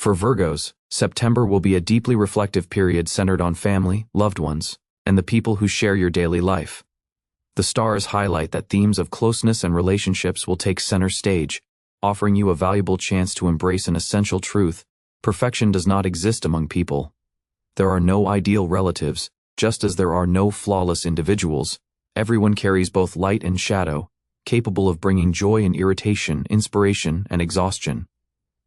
For Virgos, September will be a deeply reflective period centered on family, loved ones, and the people who share your daily life. The stars highlight that themes of closeness and relationships will take center stage, offering you a valuable chance to embrace an essential truth: perfection does not exist among people. There are no ideal relatives, just as there are no flawless individuals. Everyone carries both light and shadow, capable of bringing joy and irritation, inspiration and exhaustion.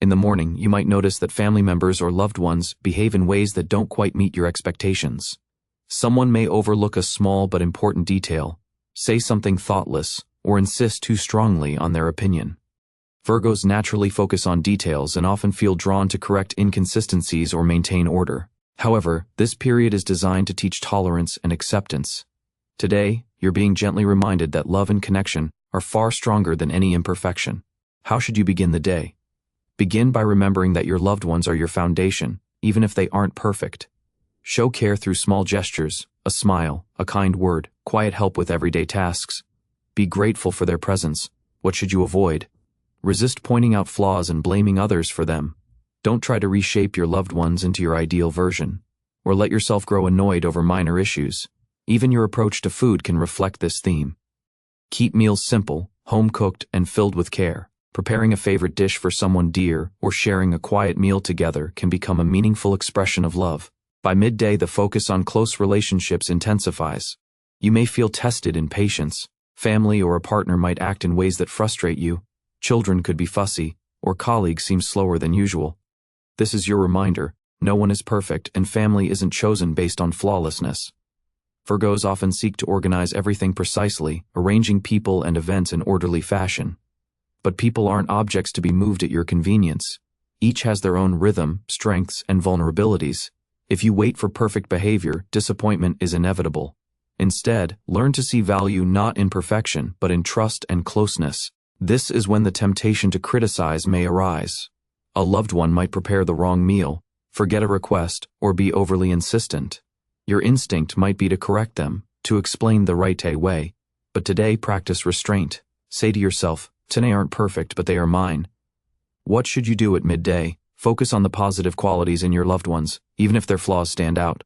In the morning, you might notice that family members or loved ones behave in ways that don't quite meet your expectations. Someone may overlook a small but important detail, say something thoughtless, or insist too strongly on their opinion. Virgos naturally focus on details and often feel drawn to correct inconsistencies or maintain order. However, this period is designed to teach tolerance and acceptance. Today, you're being gently reminded that love and connection are far stronger than any imperfection. How should you begin the day? Begin by remembering that your loved ones are your foundation, even if they aren't perfect. Show care through small gestures, a smile, a kind word, quiet help with everyday tasks. Be grateful for their presence. What should you avoid? Resist pointing out flaws and blaming others for them. Don't try to reshape your loved ones into your ideal version, or let yourself grow annoyed over minor issues. Even your approach to food can reflect this theme. Keep meals simple, home-cooked, and filled with care. Preparing a favorite dish for someone dear or sharing a quiet meal together can become a meaningful expression of love. By midday, the focus on close relationships intensifies. You may feel tested in patience. Family or a partner might act in ways that frustrate you. Children could be fussy, or colleagues seem slower than usual. This is your reminder: no one is perfect, and family isn't chosen based on flawlessness. Virgos often seek to organize everything precisely, arranging people and events in orderly fashion. But people aren't objects to be moved at your convenience. Each has their own rhythm, strengths, and vulnerabilities. If you wait for perfect behavior, disappointment is inevitable. Instead, learn to see value not in perfection, but in trust and closeness. This is when the temptation to criticize may arise. A loved one might prepare the wrong meal, forget a request, or be overly insistent. Your instinct might be to correct them, to explain the right way. But today, practice restraint. Say to yourself, "Today aren't perfect, but they are mine." What should you do at midday? Focus on the positive qualities in your loved ones, even if their flaws stand out.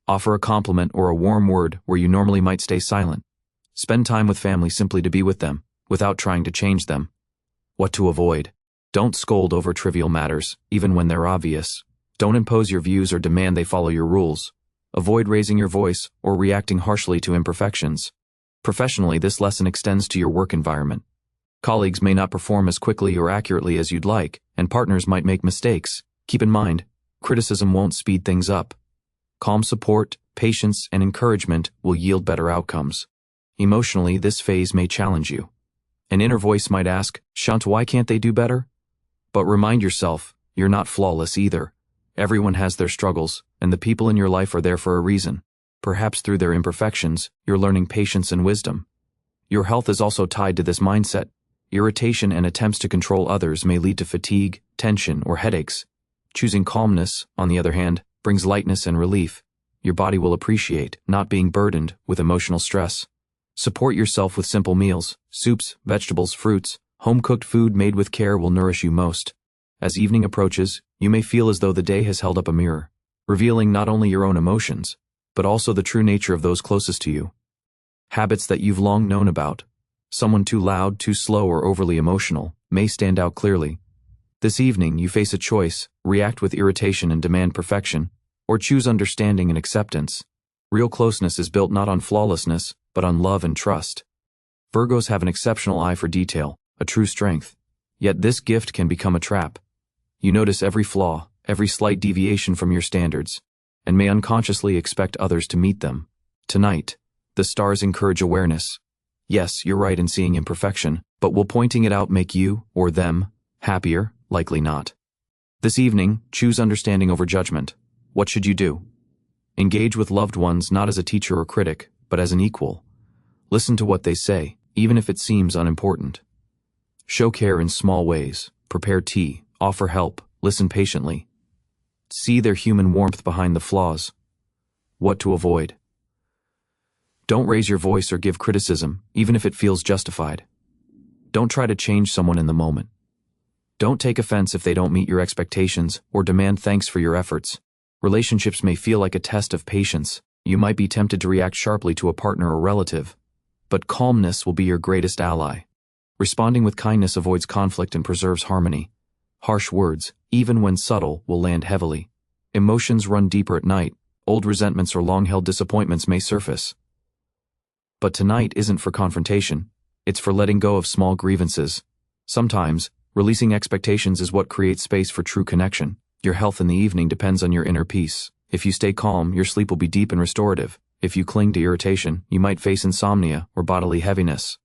Offer a compliment or a warm word where you normally might stay silent. Spend time with family simply to be with them, without trying to change them. What to avoid? Don't scold over trivial matters, even when they're obvious. Don't impose your views or demand they follow your rules. Avoid raising your voice or reacting harshly to imperfections. Professionally, this lesson extends to your work environment. Colleagues may not perform as quickly or accurately as you'd like, and partners might make mistakes. Keep in mind, criticism won't speed things up. Calm support, patience, and encouragement will yield better outcomes. Emotionally, this phase may challenge you. An inner voice might ask, "Shant, why can't they do better?" But remind yourself, you're not flawless either. Everyone has their struggles, and the people in your life are there for a reason. Perhaps through their imperfections, you're learning patience and wisdom. Your health is also tied to this mindset. Irritation and attempts to control others may lead to fatigue, tension, or headaches. Choosing calmness, on the other hand, brings lightness and relief. Your body will appreciate not being burdened with emotional stress. Support yourself with simple meals. Soups, vegetables, fruits. Home-cooked food made with care will nourish you most. As evening approaches, you may feel as though the day has held up a mirror, revealing not only your own emotions, but also the true nature of those closest to you. Habits that you've long known about, someone too loud, too slow, or overly emotional, may stand out clearly. This evening, you face a choice: react with irritation and demand perfection, or choose understanding and acceptance. Real closeness is built not on flawlessness, but on love and trust. Virgos have an exceptional eye for detail, a true strength. Yet this gift can become a trap. You notice every flaw, every slight deviation from your standards, and may unconsciously expect others to meet them. Tonight, the stars encourage awareness. Yes, you're right in seeing imperfection, but will pointing it out make you, or them, happier? Likely not. This evening, choose understanding over judgment. What should you do? Engage with loved ones not as a teacher or critic, but as an equal. Listen to what they say, even if it seems unimportant. Show care in small ways. Prepare tea, offer help, listen patiently. See their human warmth behind the flaws. What to avoid? Don't raise your voice or give criticism, even if it feels justified. Don't try to change someone in the moment. Don't take offense if they don't meet your expectations or demand thanks for your efforts. Relationships may feel like a test of patience. You might be tempted to react sharply to a partner or relative, but calmness will be your greatest ally. Responding with kindness avoids conflict and preserves harmony. Harsh words, even when subtle, will land heavily. Emotions run deeper at night. Old resentments or long-held disappointments may surface. But tonight isn't for confrontation. It's for letting go of small grievances. Sometimes, releasing expectations is what creates space for true connection. Your health in the evening depends on your inner peace. If you stay calm, your sleep will be deep and restorative. If you cling to irritation, you might face insomnia or bodily heaviness.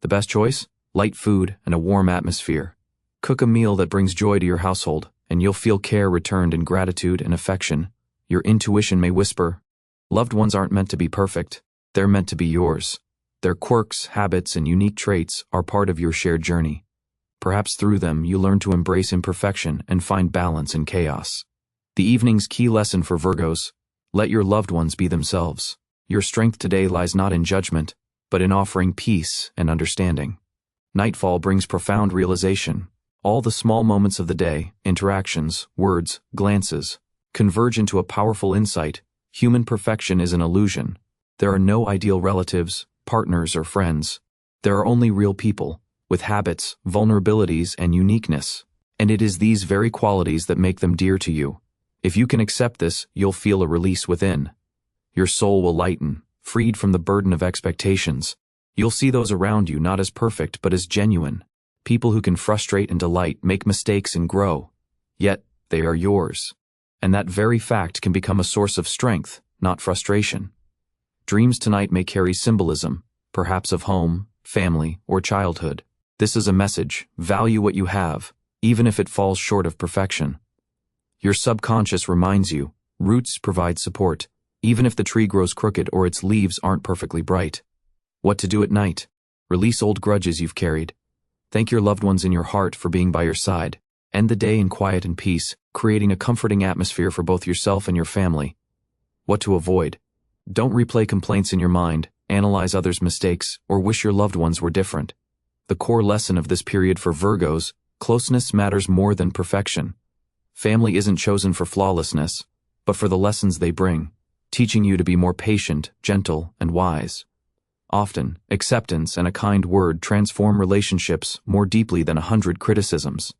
The best choice? Light food and a warm atmosphere. Cook a meal that brings joy to your household, and you'll feel care returned in gratitude and affection. Your intuition may whisper, loved ones aren't meant to be perfect. They're meant to be yours. Their quirks, habits, and unique traits are part of your shared journey. Perhaps through them you learn to embrace imperfection and find balance in chaos. The evening's key lesson for Virgos: let your loved ones be themselves. Your strength today lies not in judgment, but in offering peace and understanding. Nightfall brings profound realization. All the small moments of the day, interactions, words, glances, converge into a powerful insight. Human perfection is an illusion. There are no ideal relatives, partners, or friends. There are only real people, with habits, vulnerabilities, and uniqueness. And it is these very qualities that make them dear to you. If you can accept this, you'll feel a release within. Your soul will lighten, freed from the burden of expectations. You'll see those around you not as perfect but as genuine. People who can frustrate and delight, make mistakes and grow. Yet, they are yours. And that very fact can become a source of strength, not frustration. Dreams tonight may carry symbolism, perhaps of home, family, or childhood. This is a message: value what you have, even if it falls short of perfection. Your subconscious reminds you, roots provide support, even if the tree grows crooked or its leaves aren't perfectly bright. What to do at night? Release old grudges you've carried. Thank your loved ones in your heart for being by your side. End the day in quiet and peace, creating a comforting atmosphere for both yourself and your family. What to avoid? Don't replay complaints in your mind, analyze others' mistakes, or wish your loved ones were different. The core lesson of this period for Virgos: closeness matters more than perfection. Family isn't chosen for flawlessness, but for the lessons they bring, teaching you to be more patient, gentle, and wise. Often, acceptance and a kind word transform relationships more deeply than 100 criticisms.